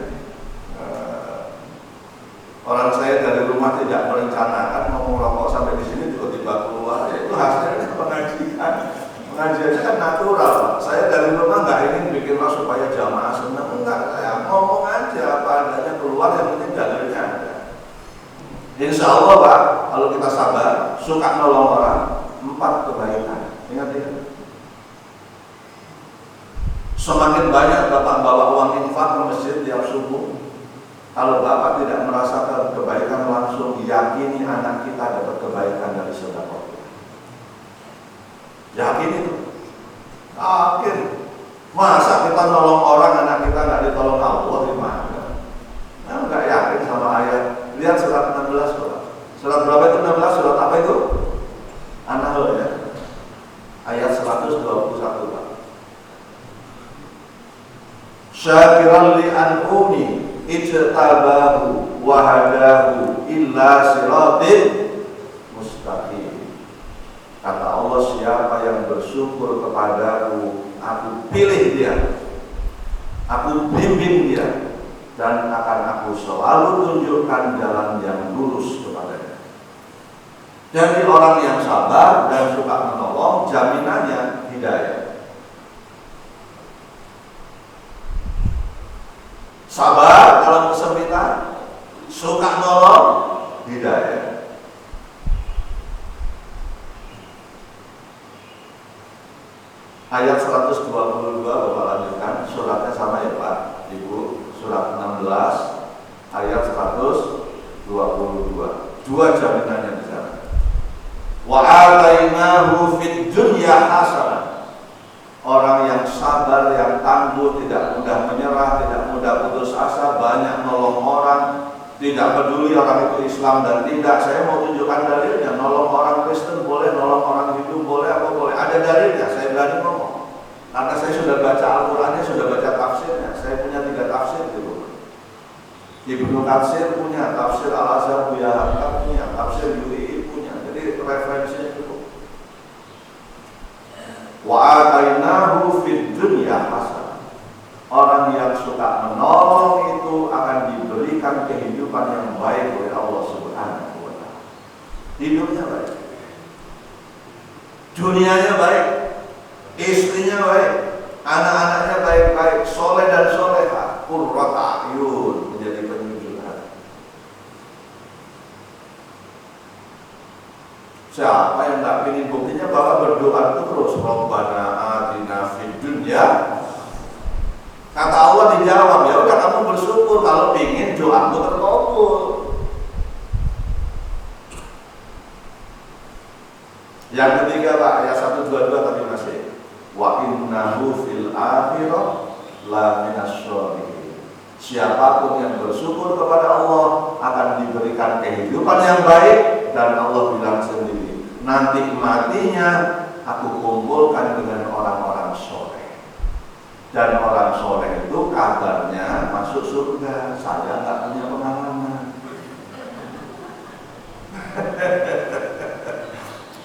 Orang saya dari rumah tidak merencanakan mau merokok sampai di sini tiba-tiba keluar. Itu hasilnya pengajian. Pengajiannya kan natural, Pak. Saya dari rumah nggak ingin bikin supaya jamaah senang, enggak. Saya ngomong aja apa adanya, keluar yang penting dalilnya ada. Insya Allah Pak, kalau kita sabar, suka nolong orang, 4 kebaikan. Ingat ya. Semakin banyak Bapak bawa uang infak ke masjid tiap subuh, kalau Bapak tidak merasakan kebaikan langsung, yakini anak kita dapat kebaikan dari sedekah. Yakin itu? Yakin. Masa kita nolong orang, anak kita nggak ditolong Allah, gimana? Nah, nggak yakin sama ayat. Lihat surat 16 Pak. Surat berapa itu 16? Surat apa itu? An-Nahl ya. Ayat 121 Pak. Syakiran li an'umi ijtabahu wa hadahu illa siratin mustaqim. Kata Allah, siapa yang bersyukur kepadaku, aku pilih dia, aku bimbing dia, dan akan aku selalu tunjukkan jalan yang lurus kepadanya. Jadi orang yang sabar dan suka menolong, jaminannya hidayah. Sabar dalam kesempitan, suka nolong, hidayah. Ayat 122 Bapak lanjutkan, suratnya sama ya Pak Ibu, surat 16 ayat 122. Dua jaminannya di sana. Wa atainahu fid dunya hasanah. Orang yang sabar, yang tangguh, tidak mudah menyerah, tidak mudah putus asa, banyak nolong orang, tidak peduli orang itu Islam dan tidak. Saya mau tunjukkan dalilnya. Nolong orang Kristen boleh, nolong orang Hindu boleh, apa boleh. Ada dalilnya, saya berani ngomong. Karena saya sudah baca Al-Qurannya, sudah baca tafsirnya. Saya punya 3 tafsir di rumah. Ibnu Katsir punya, tafsir Al-Azhar Buya Hamka punya, tafsir UI punya. Jadi referensinya cukup. Wa atainahu fid dunya hasanah. Orang yang suka menolong itu akan diberikan kehidupan yang baik oleh Allah Subhanahu wa Ta'ala. Hidupnya baik. dunianya baik, istrinya baik, anak-anaknya baik-baik, soleh dan soleha, qurrata ayun, menjadi penyuju hati. Siapa yang nggak ingin? Buktinya bahwa berdoa itu terus Rabbana atina fid dunya. Kata Allah dijawab, ya udah kamu bersyukur kalau ingin doamu terkabul. Yang ketiga Pak, ayat 122 tadi masih. Wa innahu fil akhirah la minasyolihin. Siapapun yang bersyukur kepada Allah akan diberikan kehidupan yang baik, dan Allah bilang sendiri, nanti matinya aku kumpulkan dengan orang-orang soleh. Dan orang soleh itu kabarnya masuk surga. Saya nggak punya pengalaman.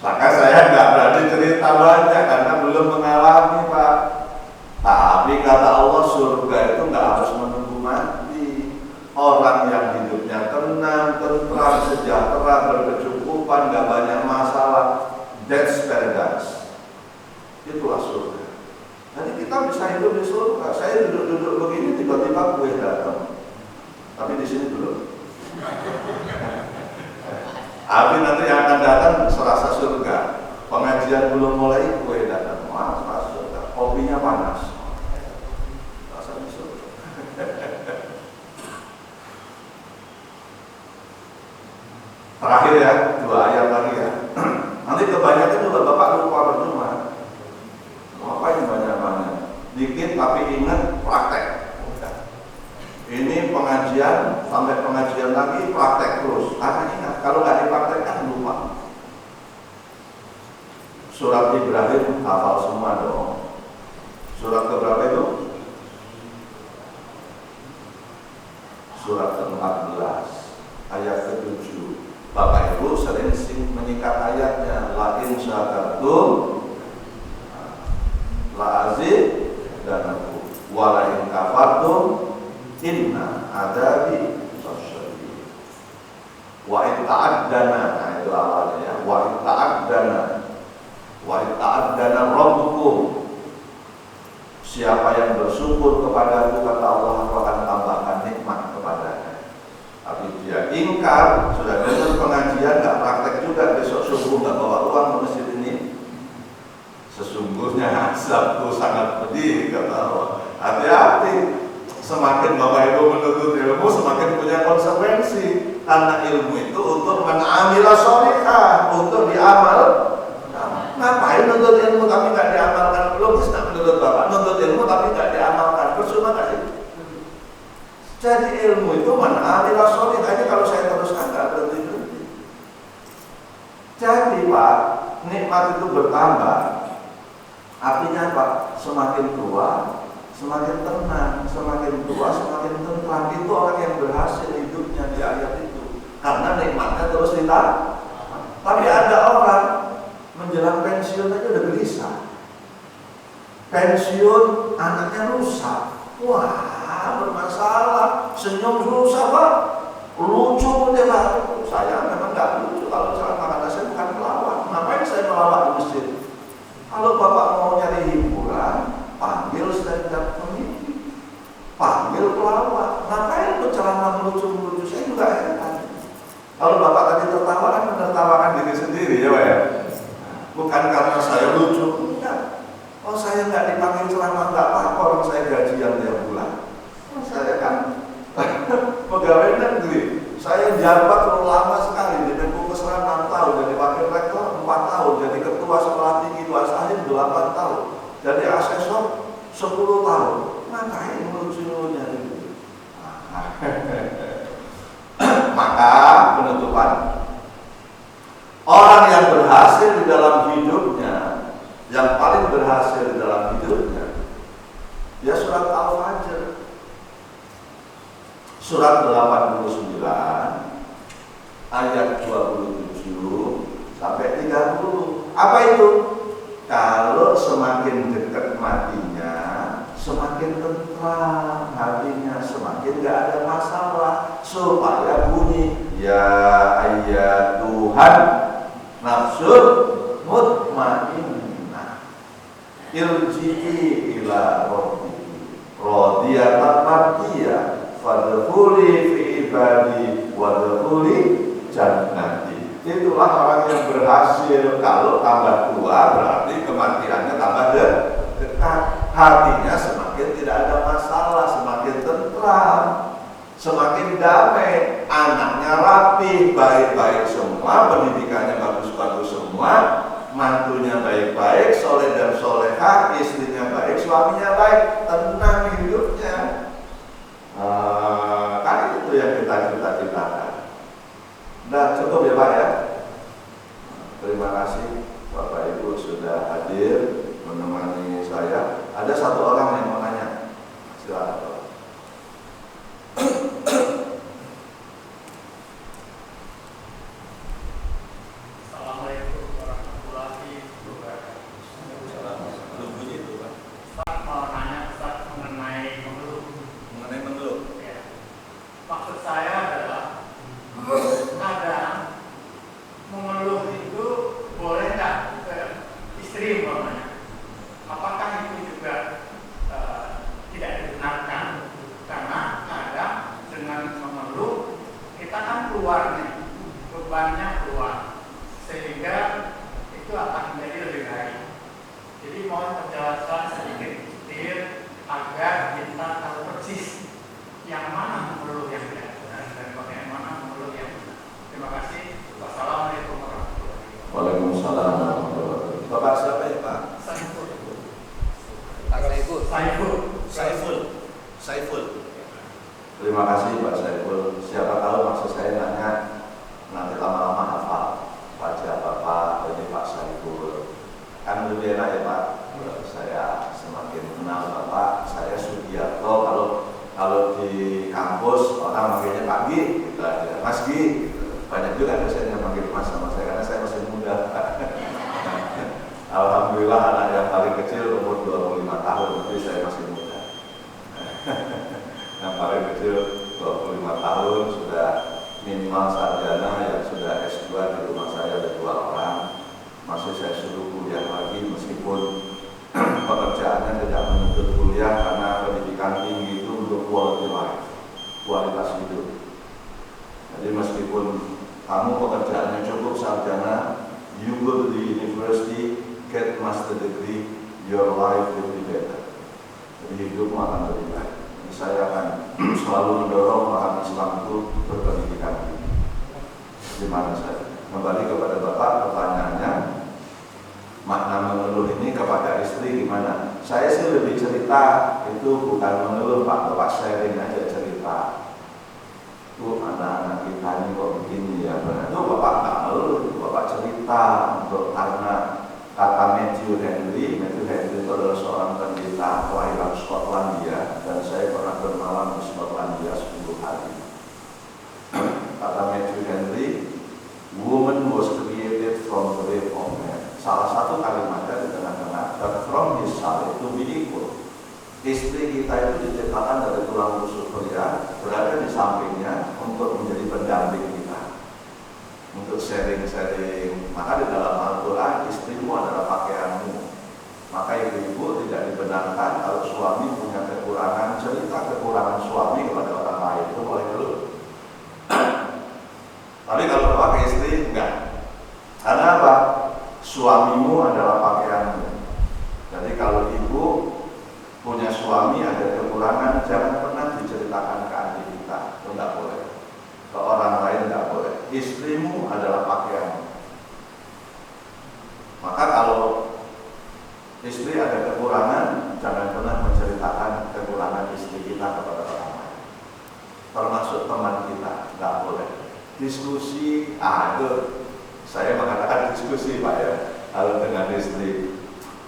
Maka saya nggak berani cerita banyak karena belum mengalami Pak. Tapi kata Allah, surga itu nggak harus menunggu mati. Orang yang hidupnya tenang, tentram, sejahtera, berkecukupan, nggak banyak masalah, that's paradise. Itulah surga. Jadi kita bisa hidup di surga. Saya duduk-duduk begini, tiba-tiba kue datang. Tapi di sini belum. Tapi nanti yang akan datang serasa surga. Pengajian belum mulai, kue datang. Wah, serasa surga. Kopinya panas. Rasanya surga. Terakhir ya, 2 ayat lagi ya. Nanti kebanyakan juga Bapak lupa berdoa. Ngapain banyak-banyak? Dikit tapi ingat praktek. Ini pengajian, sampai pengajian lagi praktek terus. Karena ingat, kalau nggak dipraktekkan lupa. Surat Ibrahim hafal semua dong. Surat keberapa itu? Surat ke-14 ayat ke-7. Bapak Ibu sering menyikat ayatnya. La in syakartum la azid dan aku wa la in kafartum inna adabi lasyadid. Wa in ta'addana, nah itu awalnya ya. Wa in ta'addana rabbukum. Siapa yang bersyukur kepadaku, kata Allah, aku akan tambahkan nikmat kepadanya. Tapi dia ingkar, sudah dengar pengajian, nggak praktek juga, besok subuh nggak bawa uang ke masjid ini. Sesungguhnya azabku sangat pedih, kata Allah. Hati-hati, semakin Bapak Ibu menuntut ilmu, semakin punya konsekuensi. Karena ilmu itu untuk men'amila sholihah, untuk diamal. Ngapain nuntut ilmu tapi nggak diamalkan? Logis nggak menurut Bapak? Nuntut ilmu tapi nggak diamalkan, percuma nggak sih? Jadi ilmu itu men'amila sholihah. Ini kalau saya teruskan nggak berhenti-berhenti. Jadi Pak, nikmat itu bertambah. Artinya Pak, semakin tua semakin tenang, semakin tua semakin tentram. Itu orang yang berhasil hidupnya di ayat itu, karena nikmatnya terus ditambah. Tapi ada orang menjelang pensiun aja udah gelisah. Pensiun anaknya rusak. Wah, bermasalah. Senyum rusak Pak. Lucu pun dia baru. Saya memang nggak lucu kalau misalnya makanya saya bukan pelawak. Ngapain saya melawak di masjid? Kalau Bapak mau nyari hiburan, panggil stand-up comedy, panggil pelawak. Ngapain berceramah melucu-melucu? Saya juga heran. Kalau Bapak tadi tertawa kan menertawakan diri sendiri ya Pak ya. Bukan karena saya lucu, enggak. Oh saya nggak dipanggil ceramah nggak apa-apa, orang saya gajian tiap bulan. Saya kan pegawai negeri. Saya jabat lama sekali, di Menkumham 6 tahun, jadi wakil rektor 4 tahun, jadi ketua sekolah tinggi kelas akhir 8 tahun, jadi asesor 10 tahun. Ngapain lucu-lucunya itu? Maka penutupan, orang yang berhasil di dalam hidupnya, yang paling berhasil di dalam hidupnya, ya surat Al-Fajr. Surat 89 ayat 27 sampai 30. Apa itu? Kalau semakin dekat matinya, semakin tentram hatinya, semakin gak ada masalah. Supaya bunyi, ya ayat Tuhan nafsul mutmainnah. irji'i ila rabbiki radiyatan mardiyah fadkhuli fi ibadi wadkhuli jannati. Itulah orang yang berhasil. Kalau tambah tua berarti kematiannya tambah dekat. Hatinya semakin tidak ada masalah, semakin tentram, semakin damai, anaknya rapi, baik-baik semua, pendidikannya bagus-bagus semua, mantunya baik-baik, soleh dan solehah, istrinya baik, suaminya baik, tenang hidupnya. Kan itu yang kita cita-citakan. Nah, cukup ya Pak ya. Terima kasih Bapak Ibu sudah hadir menemani saya. Ada satu orang yang mau nanya, silakan. Assalamualaikum warahmatullahi wabarakatuh. Ustaz mau nanya Ustaz mengenai mengeluh. Mengenai mengeluh. Ya. Maksud saya adalah kadang mengeluh itu boleh nggak ke istri umpamanya? Apakah itu juga tidak dibenarkan? Karena kadang dengan mengeluh kita kan keluar nih, bebannya keluar, sehingga itu akan menjadi lebih baik. Jadi mohon penjelasan sedikit detail agar kita tahu persis yang mana mengeluh yang tidak benar dan bagaimana mengeluh yang benar. Terima kasih. Wassalamualaikum warahmatullahi wabarakatuh. Waalaikumsalam warahmatullahi wabarakatuh. Bapak siapa ya Pak? Saiful. Pak Saiful. Saiful. Terima kasih Pak Saiful. Siapa tahu maksud saya nanya nanti lama-lama hafal wajah Bapak, ini Pak Saiful. Kan lebih enak ya Pak. Saya semakin kenal Bapak. Saya Sugiarto. Kalau di kampus orang manggilnya Pak Gi, gitu aja. Mas Gi. Gitu. Banyak juga dosen yang manggil Mas sama saya karena saya masih muda. Alhamdulillah anak yang paling kecil umur 25 tahun, tapi saya masih muda. Yang paling kecil 25 tahun sudah minimal sarjana, yang sudah S2 di rumah saya ada 2 orang. Masih saya suruh kuliah lagi meskipun pekerjaannya tidak menuntut kuliah karena pendidikan tinggi itu untuk quality life, kualitas hidup. Jadi meskipun kamu pekerjaannya cukup sarjana, you go to the university, get master degree, your life will be better. Jadi hidupmu akan lebih baik. Jadi saya akan selalu mendorong orang Islam itu berpendidikan. Gimana saya? Kembali kepada Bapak, pertanyaannya, makna mengeluh ini kepada istri gimana? Saya sih lebih cerita, itu bukan mengeluh Pak, Bapak sharing aja cerita. Anak-anak kita ini kok begini ya, itu Bapak nggak ngeluh, Bapak cerita untuk karena kata Matthew Henry itu adalah seorang pendeta kelahiran Skotlandia dan saya pernah bermalam di Skotlandia 10 hari. Kata Matthew Henry, woman was created from the rib of man. Salah satu kalimatnya di tengah-tengah, but from his side to be equal. Istri kita itu diciptakan dari tulang rusuk pria, berada di sampingnya untuk menjadi pendamping kita, untuk sharing-sharing. Maka di dalam Al-Quran, istrimu adalah pakaianmu. Maka ibu-ibu tidak dibenarkan kalau suami punya kekurangan, cerita kekurangan suami kepada orang lain, itu boleh keluh. Tapi kalau pakai istri, enggak. Karena apa? Suamimu adalah pakaianmu. Jadi kalau ibu punya suami ada kekurangan, jangan pernah diceritakan ke adik kita, itu enggak boleh. Ke orang lain enggak boleh. Istrimu adalah pakaianmu. Maka kalau istri ada kekurangan, jangan pernah menceritakan kekurangan istri kita kepada orang lain. Termasuk teman kita, enggak boleh. Diskusi, itu saya mengatakan diskusi Pak ya, kalau dengan istri.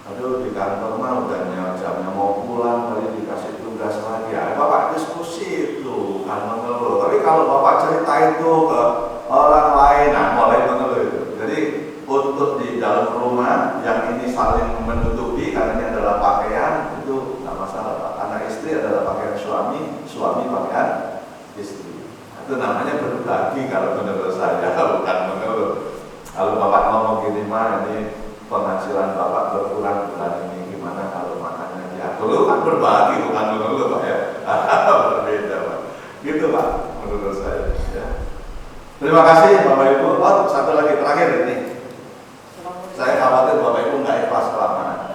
Aduh di kantor mah udah jamnya mau pulang, kali dikasih tugas lagi. Ya, Bapak diskusi itu kan mengeluh. Tapi kalau Bapak cerita itu ke orang lain, nah mulai mengeluh itu. Jadi untuk di dalam rumah yang ini saling menutupi karena ini adalah pakaian, itu nggak masalah Pak. Karena istri adalah pakaian suami, suami pakaian istri. Itu namanya berbagi kalau menurut saya, bukan mengeluh. Kalau Bapak ngomong gini mah ini penghasilan Bapak berkurang bulan ini, gimana berbagi, bukan mengeluh Pak ya. Berbeda Pak. Gitu Pak, menurut saya. Ya. Terima kasih Bapak Ibu. Oh, satu lagi terakhir ini. Saya khawatir Bapak Ibu nggak ikhlas kelamaan.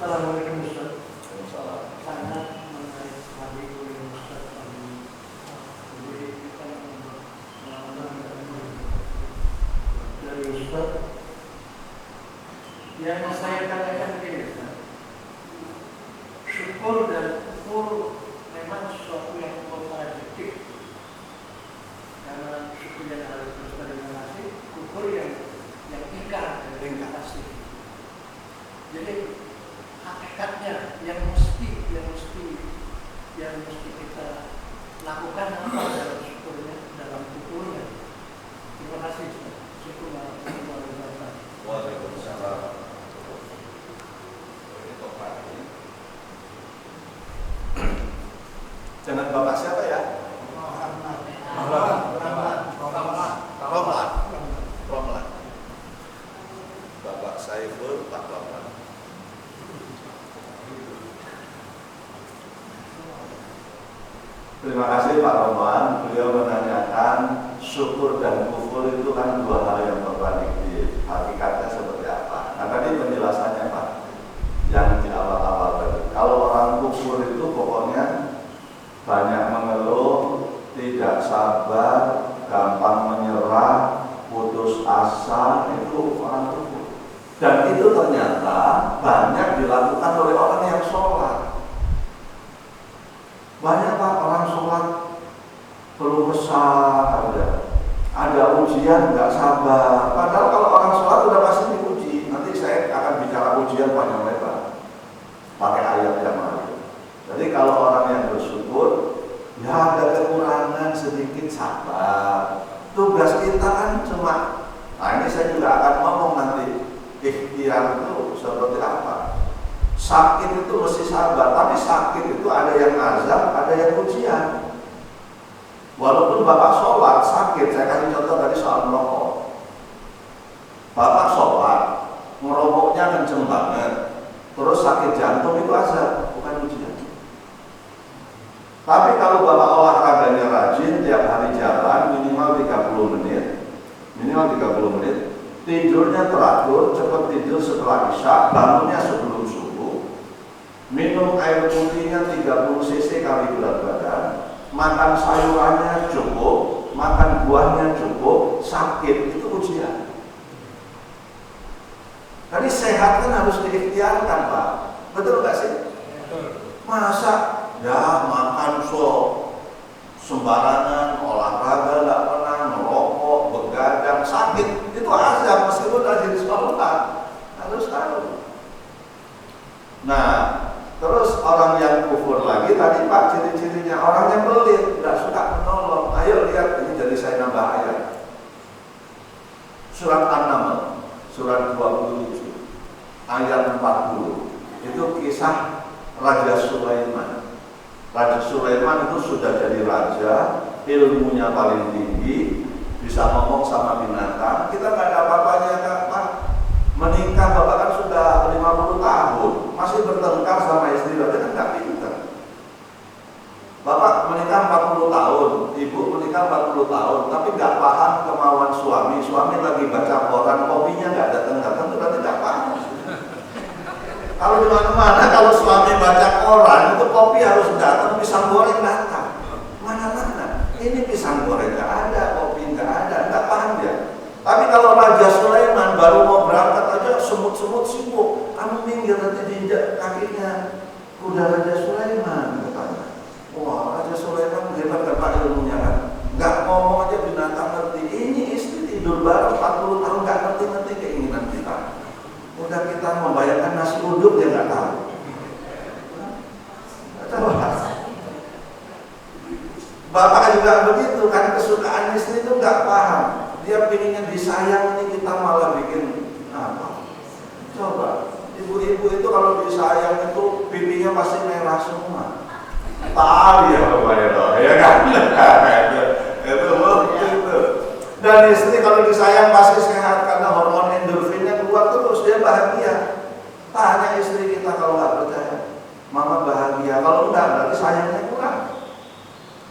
Assalamualaikum Ustaz. Waalaikumsalam. Sangat menarik sekali kuliah Ustaz kami. Jadi kita dari Ustaz yang saya katakan begini Ustaz. Syukur dan kufur memang sesuatu yang kontradiktif. Karena syukur yang harus berterima kasih, kufur yang ingkar dan terima kasih. Jadi hakikatnya yang mesti kita lakukan apa dalam syukurnya, dalam kufurnya. Terima kasih. Syukur warahmatullahi wabarakatuh. Waalaikumsalam. Dengan Bapak siapa ya? Romlan. Bapak Saiful Pak Romlan. Terima kasih Pak Romlan. Beliau menanyakan syukur dan kufur itu kan dua hal yang kontradiktif. Hakikatnya seperti apa? Nah tadi penjelasannya Pak, yang di awal-awal tadi. Kalau orang kufur itu pokoknya banyak mengeluh, tidak sabar, gampang menyerah, putus asa, itu orang kufur. Dan itu ternyata banyak dilakukan oleh orang yang sholat. Banyak Pak orang sholat perlu kesah, ada ujian nggak sabar. Padahal kalau orang sholat udah pasti diuji. Nanti saya akan bicara ujian panjang lebar pakai ayat yang lain. Jadi kalau orang yang bersyukur, ya ada kekurangan sedikit, sabar. Tugas kita kan cuma, nah ini saya juga akan ngomong nanti, ikhtiar itu seperti apa. Sakit itu mesti sabar, tapi sakit itu ada yang azab, ada yang ujian. Walaupun Bapak sholat sakit, saya kasih contoh tadi soal merokok. Bapak sholat, merokoknya kenceng banget, terus sakit jantung, itu azab, bukan ujian. Tapi kalau Bapak olahraganya rajin, tiap hari jalan minimal 30 menit, tidurnya teratur, cepat tidur setelah isya, bangunnya sebelum subuh, minum air putihnya 30 cc kali berat badan, makan sayurannya cukup, makan buahnya cukup, sakit, itu ujian. Tadi sehat kan harus diikhtiarkan Pak, betul nggak sih? Masa ya makan sembarangan, olahraga nggak pernah, merokok, begadang, sakit, itu azab meskipun rajin sholat, harus tahu. Nah, terus orang yang kufur lagi tadi Pak, ciri-cirinya orang yang pelit, nggak suka menolong. Ayo lihat, ini jadi saya nambah ayat. Surat An-Naml, surat 27, ayat 40. Itu kisah Raja Sulaiman. Raja Sulaiman itu sudah jadi raja, ilmunya paling tinggi, bisa ngomong sama binatang. Kita nggak ada apa-apanya Pak. Menikah Bapak kan sudah 50 tahun, masih bertengkar sama istri, berarti kan nggak pintar. Bapak menikah 40 tahun, ibu menikah 40 tahun, tapi nggak paham kemauan suami. Suami lagi baca koran, kopinya nggak datang-datang, itu berarti nggak paham. Kalau di mana-mana, kalau suami baca koran, itu kopi harus datang, pisang goreng datang. Mana-mana, ini pisang goreng nggak ada, kopi nggak ada, nggak paham dia. Tapi kalau Raja Sulaiman baru mau berangkat aja semut-semut sibuk, kamu minggir nanti diinjak kakinya kuda Raja Sulaiman, katanya. Wah, Raja Sulaiman hebat kan Pak ilmunya kan? Nggak ngomong aja binatang ngerti. Ini istri tidur baru 40 tahun nggak ngerti keinginan kita. Udah kita membayangkan nasi uduk dia nggak tahu. Bapak juga begitu kan, kesukaan istri itu nggak paham. Dia pinginnya disayang, ini kita malah bikin apa? Coba, ibu-ibu itu kalau disayang itu pipinya pasti merah semua. Tahu ya Bapak ya kan? Itu. Dan istri kalau disayang pasti sehat karena hormon endorfinnya keluar terus, dia dia bahagia. Tanya istri kita kalau nggak percaya, mama bahagia. Kalau enggak, berarti sayangnya kurang.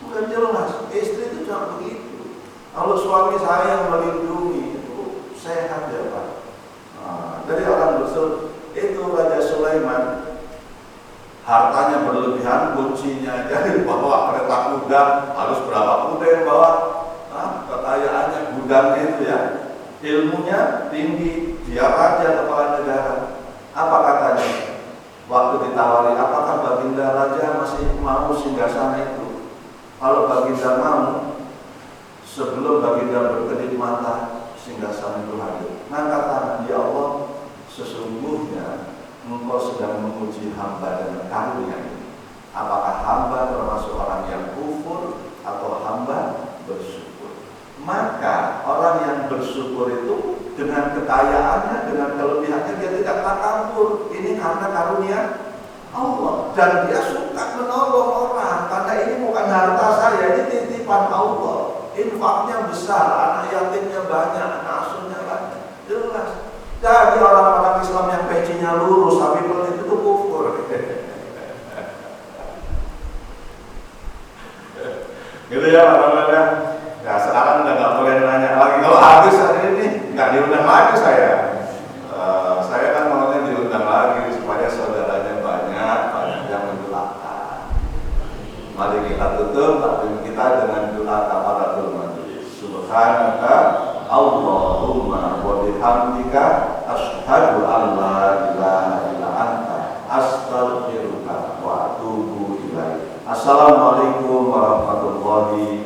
Bukan jelas. Istri itu cuma begitu. Kalau suami sayang melindungi, itu sehat ya Pak. Dari orang Rasul itu Raja Sulaiman, hartanya berlebihan, kuncinya aja dibawa kereta kuda, harus berapa kuda yang bawa? Kekayaannya gudangnya itu ya. Ilmunya tinggi, dia raja kepala negara. Apa katanya? Waktu ditawari, apakah Baginda Raja masih mau singgasana itu? Kalau Baginda mau, sebelum Baginda berkedip mata, singgasana itu hadir. Ngangkat tangan, ya Allah, sesungguhnya Engkau sedang menguji hamba dengan karunia ini. Apakah hamba termasuk orang yang kufur atau hamba bersyukur? Maka orang yang bersyukur itu dengan kekayaannya, dengan kelebihannya dia tidak takabur. Ini karena karunia Allah, dan dia suka menolong orang karena ini bukan harta saya, ini titipan Allah. Infaknya besar, anak yatimnya banyak, anak asuhnya banyak. Jelas. Jadi orang-orang Islam yang pecinya lurus tapi pelit itu kufur. Gitu ya Pak. Ya sekarang udah nggak boleh nanya lagi. Kalau habis hari ini nggak diundang lagi saya. Saya kan maunya diundang lagi supaya saudaranya banyak yang mendoakan. Mari kita tutup taklim kita dengan doa kafaratul majlis. Subhanaka Allahumma wa bihamdika asyhadu an la ilaha illa anta astaghfiruka wa atubu ilaik. Assalamualaikum warahmatullahi